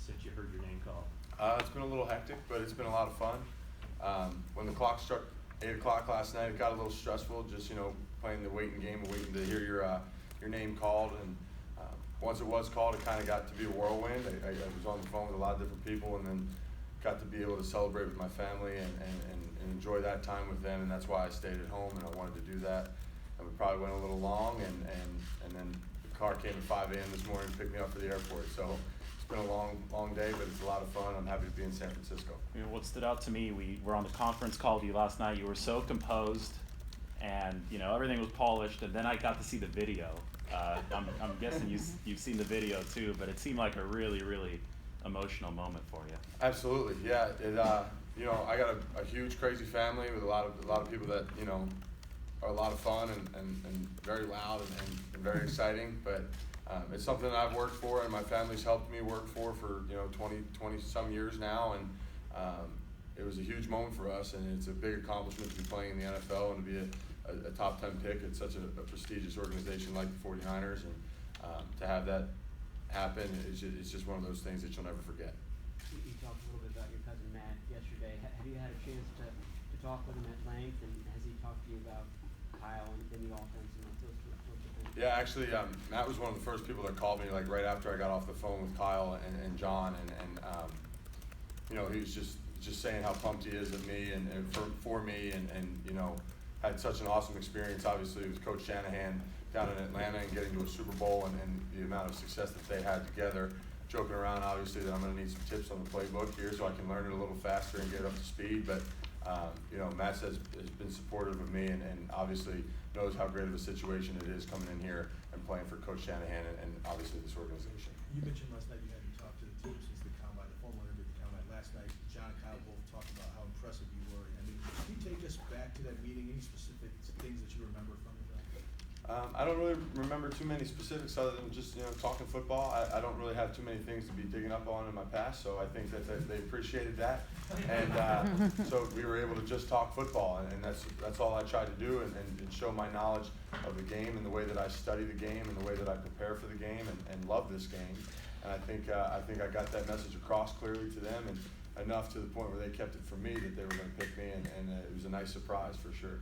since you heard your name called? It's been a little hectic, but it's been a lot of fun. When the clock struck 8 o'clock last night, it got a little stressful, just, playing the waiting game and waiting to hear your name called. And once it was called, it kind of got to be a whirlwind. I was on the phone with a lot of different people, and then got to be able to celebrate with my family and enjoy that time with them. And that's why I stayed at home, and I wanted to do that. And we probably went a little long, and then the car came at 5 a.m. this morning and picked me up for the airport. So it's been a long day, but it's a lot of fun. I'm happy to be in San Francisco. What stood out to me, we were on the conference call with you last night. You were so composed, and everything was polished. And then I got to see the video. I'm guessing you've seen the video too, but it seemed like a really, really emotional moment for you. Absolutely, yeah. I got a huge, crazy family with a lot of people that are a lot of fun and very loud and very exciting. But it's something that I've worked for, and my family's helped me work for 20 some years now. And it was a huge moment for us, and it's a big accomplishment to be playing in the NFL and to be a top 10 pick at such a prestigious organization like the 49ers. And to have that happen, it's just one of those things that you'll never forget. You talked a little bit about your cousin Matt yesterday. Have you had a chance to talk with him at length, and has he talked to you about Kyle and the offense and those sorts of things? Yeah, actually, Matt was one of the first people that called me right after I got off the phone with Kyle and John, and he was just saying how pumped he is of me and for me, and had such an awesome experience, obviously, with Coach Shanahan down in Atlanta and getting to a Super Bowl and the amount of success that they had together. Joking around, obviously, that I'm going to need some tips on the playbook here so I can learn it a little faster and get up to speed. But, Matt has been supportive of me and obviously knows how great of a situation it is coming in here and playing for Coach Shanahan and obviously this organization. You mentioned last night you hadn't talked to the team since the combine, the formal interview at the combine. Last night, John and Kyle both talked about how impressive you were. I mean, can you take us back to that meeting? Any specific things that you remember from it? I don't really remember too many specifics other than just talking football. I don't really have too many things to be digging up on in my past, so I think that they appreciated that, and so we were able to just talk football, and that's all I try to do, and show my knowledge of the game and the way that I study the game and the way that I prepare for the game and love this game, and I think I got that message across clearly to them and enough to the point where they kept it from me that they were going to pick me, and it was a nice surprise for sure.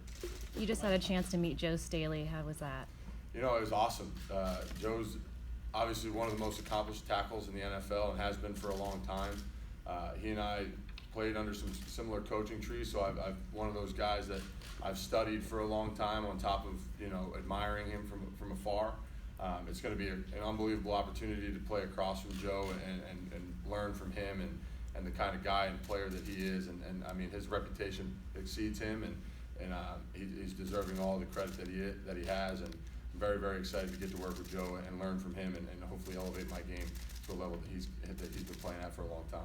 You just had a chance to meet Joe Staley. How was that? It was awesome. Joe's obviously one of the most accomplished tackles in the NFL and has been for a long time. He and I played under some similar coaching trees, so I'm one of those guys that I've studied for a long time on top of admiring him from afar. It's going to be an unbelievable opportunity to play across from Joe and learn from him and the kind of guy and player that he is, and I mean his reputation exceeds him, and he's deserving all the credit that he has, and I'm very, very excited to get to work with Joe and learn from him and hopefully elevate my game to a level that he's been playing at for a long time.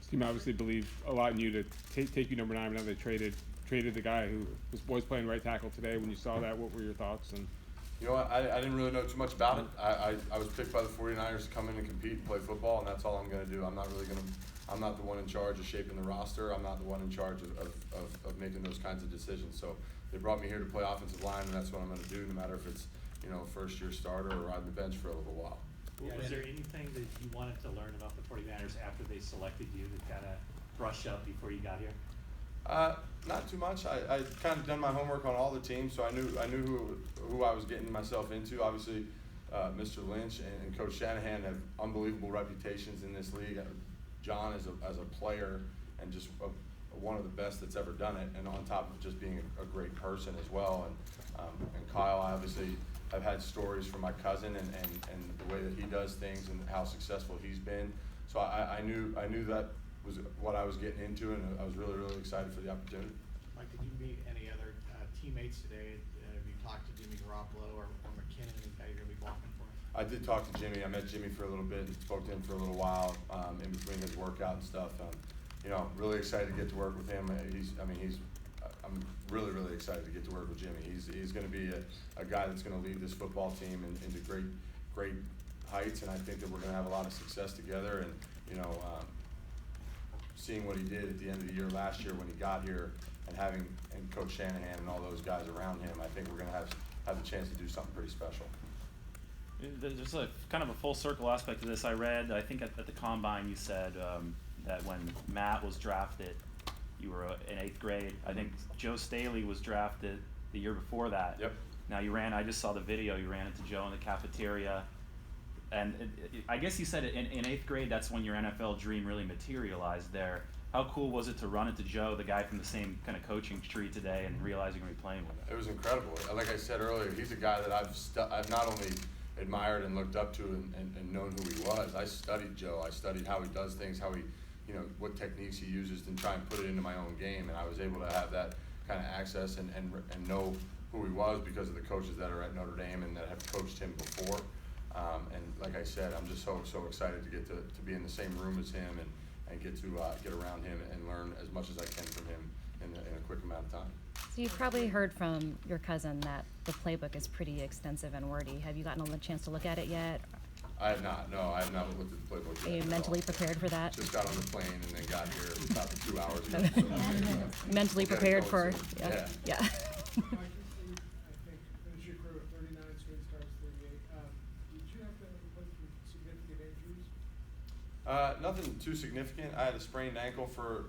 This team obviously believed a lot in you to take you number 9, but now they traded the guy who was playing right tackle today. When you saw that, what were your thoughts? And I didn't really know too much about it. I was picked by the 49ers to come in and compete and play football, and that's all I'm going to do. I'm not the one in charge of shaping the roster. I'm not the one in charge of making those kinds of decisions. So they brought me here to play offensive line, and that's what I'm going to do, no matter if it's first-year starter or riding the bench for a little while. Was there anything that you wanted to learn about the 49ers after they selected you to kind of brush up before you got here? Not too much. I kind of done my homework on all the teams, so I knew who I was getting myself into. Obviously, Mr. Lynch and Coach Shanahan have unbelievable reputations in this league. John as a player and just one of the best that's ever done it, and on top of just being a great person as well. And Kyle, I obviously have had stories from my cousin and the way that he does things and how successful he's been. So I knew that was what I was getting into, and I was really, really excited for the opportunity. Mike, did you meet any other teammates today? Have you talked to Jimmy Garoppolo or McKinnon, the guy you're going to be blocking for? I did talk to Jimmy. I met Jimmy for a little bit and spoke to him for a little while in between his workout and stuff. Really excited to get to work with him. I'm really, really excited to get to work with Jimmy. He's going to be a guy that's going to lead this football team into great heights, and I think that we're going to have a lot of success together. And seeing what he did at the end of the year last year when he got here, and Coach Shanahan and all those guys around him, I think we're going to have the chance to do something pretty special. There's a kind of a full circle aspect to this. I read, I think at the combine you said that when Matt was drafted, you were in 8th grade. I think Joe Staley was drafted the year before that. Yep. Now I just saw the video, you ran into Joe in the cafeteria. And I guess you said in 8th grade, that's when your NFL dream really materialized there. How cool was it to run into Joe, the guy from the same kind of coaching tree today, and realize you're going to be playing with him? It was incredible. Like I said earlier, he's a guy that I've not only admired and looked up to and known who he was. I studied Joe. I studied how he does things, how he, what techniques he uses, and try and put it into my own game. And I was able to have that kind of access and know who he was because of the coaches that are at Notre Dame and that have coached him before. And like I said, I'm just so excited to get to be in the same room as him and get to get around him and learn as much as I can from him in a quick amount of time. So you've probably heard from your cousin that the playbook is pretty extensive and wordy. Have you gotten a chance to look at it yet? I have not. No, I have not looked at the playbook yet. Are you at mentally all. prepared for that? Just got on the plane and then got here about 2 hours ago. Mentally We'll get it prepared going for, soon. yeah. Yeah. I think finish your career with 39, straight starts 38. Did you have to put through significant injuries? Nothing too significant. I had a sprained ankle for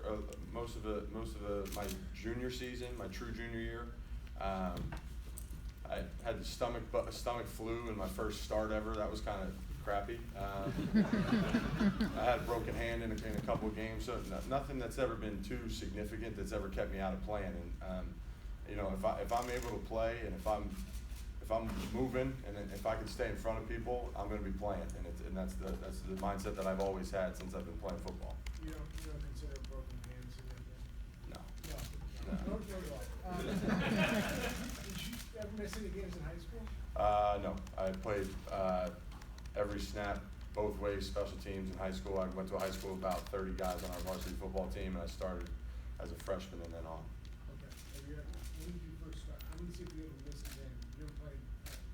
most of my junior season, my true junior year. I had the stomach flu in my first start ever. That was kind of crappy. I had a broken hand in a couple of games, so nothing that's ever been too significant that's ever kept me out of playing. And if I'm able to play and if I'm moving and if I can stay in front of people, I'm going to be playing. And that's the mindset that I've always had since I've been playing football. You don't consider broken hands significant? No. No. Not at all. Did you ever miss any games in high school? No. I played every snap, both ways, special teams in high school. I went to a high school with about 30 guys on our varsity football team, and I started as a freshman and then on. Okay. When did you first start? I'm going to see if you're able to miss a game. You ever played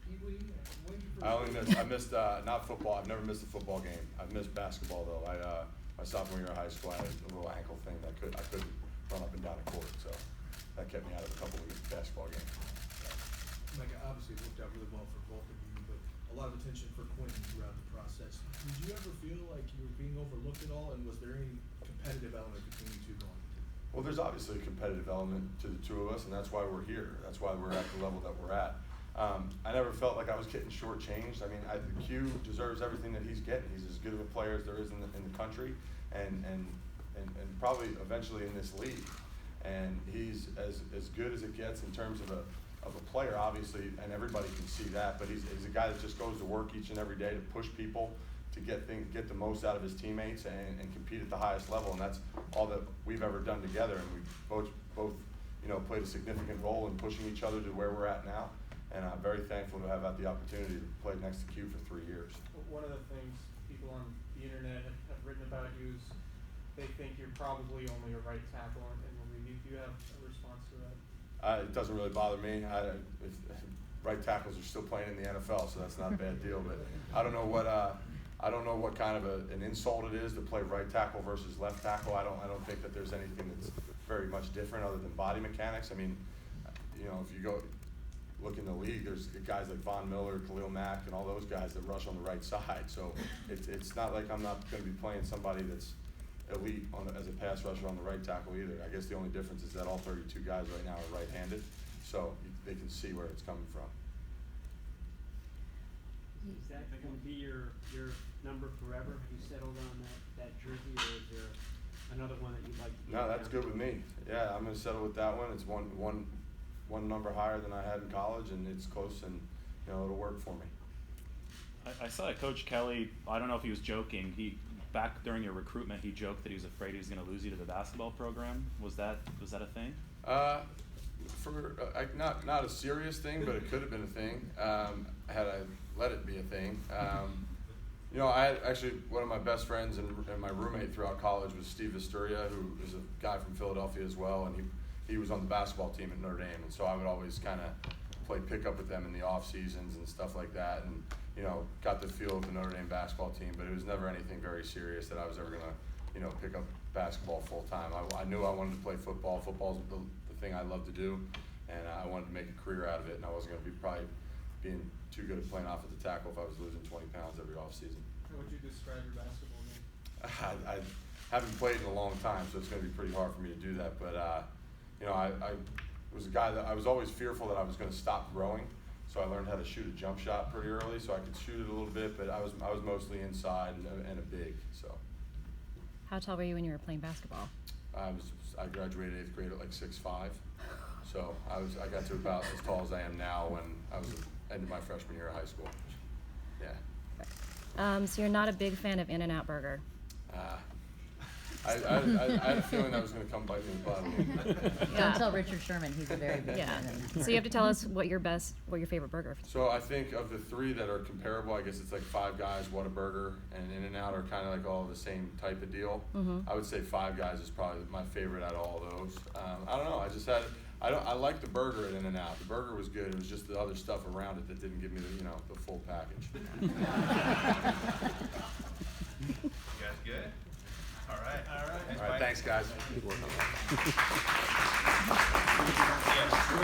Pee Wee? When did you first I missed not football. I've never missed a football game. I've missed basketball though. My sophomore year of high school, I had a little ankle thing that I couldn't run up and down the court, so that kept me out of a couple of basketball games. Mike, obviously it worked out really well for both of you, but a lot of attention for Quentin throughout the process. Did you ever feel like you were being overlooked at all, and was there any competitive element between you two going into it? Well, there's obviously a competitive element to the two of us, and that's why we're here. That's why we're at the level that we're at. I never felt like I was getting shortchanged. I mean, the Q deserves everything that he's getting. He's as good of a player as there is in the country, and probably eventually in this league. And he's as good as it gets in terms of a player, obviously, and everybody can see that. But he's a guy that just goes to work each and every day to push people to get the most out of his teammates and compete at the highest level. And that's all that we've ever done together. And we've both played a significant role in pushing each other to where we're at now. And I'm very thankful to have had the opportunity to play next to Q for 3 years. One of the things people on the internet have written about you is they think you're probably only a right tackle in the league. Do you have a response to that? It doesn't really bother me. Right tackles are still playing in the NFL, so that's not a bad deal. But I don't know what kind of an insult it is to play right tackle versus left tackle. I don't think that there's anything that's very much different other than body mechanics. I mean, if you go look in the league, there's guys like Von Miller, Khalil Mack, and all those guys that rush on the right side. So it's not like I'm not going to be playing somebody that's elite as a pass rusher on the right tackle either. I guess the only difference is that all 32 guys right now are right-handed, so they can see where it's coming from. Is that going to be your number forever? Have you settled on that jersey, or is there another one that you'd like to No, that's good with me. Yeah, I'm going to settle with that one. It's one number higher than I had in college, and it's close, and it'll work for me. I saw that Coach Kelly, I don't know if he was joking, back during your recruitment, he joked that he was afraid he was going to lose you to the basketball program. Was that a thing? Not a serious thing, but it could have been a thing had I let it be a thing. I had actually one of my best friends and my roommate throughout college was Steve Asturia, who is a guy from Philadelphia as well, and he was on the basketball team at Notre Dame, and so I would always kind of play pickup with them in the off seasons and stuff like that, and got the feel of the Notre Dame basketball team, but it was never anything very serious that I was ever gonna pick up basketball full time. I knew I wanted to play football. Football's the thing I love to do, and I wanted to make a career out of it, and I wasn't gonna be probably being too good at playing offensive tackle if I was losing 20 pounds every offseason. How would you describe your basketball game? I haven't played in a long time, so it's going to be pretty hard for me to do that. But you know, I was a guy that I was always fearful that I was going to stop growing, so I learned how to shoot a jump shot pretty early, so I could shoot it a little bit. But I was mostly inside and a big. So. How tall were you when you were playing basketball? I graduated 8th grade at like 6'5", so I got to about as tall as I am now when I was ended my freshman year of high school. Yeah. So you're not a big fan of In-N-Out Burger. I had a feeling that was going to come bite me in the butt. Yeah. Don't tell Richard Sherman, he's a very big Yeah. fan of. So you have to tell us what your favorite burger. So I think of the three that are comparable, I guess it's like Five Guys, Whataburger, and In-N-Out are kind of like all the same type of deal. Mhm. I would say Five Guys is probably my favorite out of all those. I don't know. I like the burger at In-N-Out. The burger was good. It was just the other stuff around it that didn't give me the full package. You guys good? All right. All right, thanks guys. Good work on that.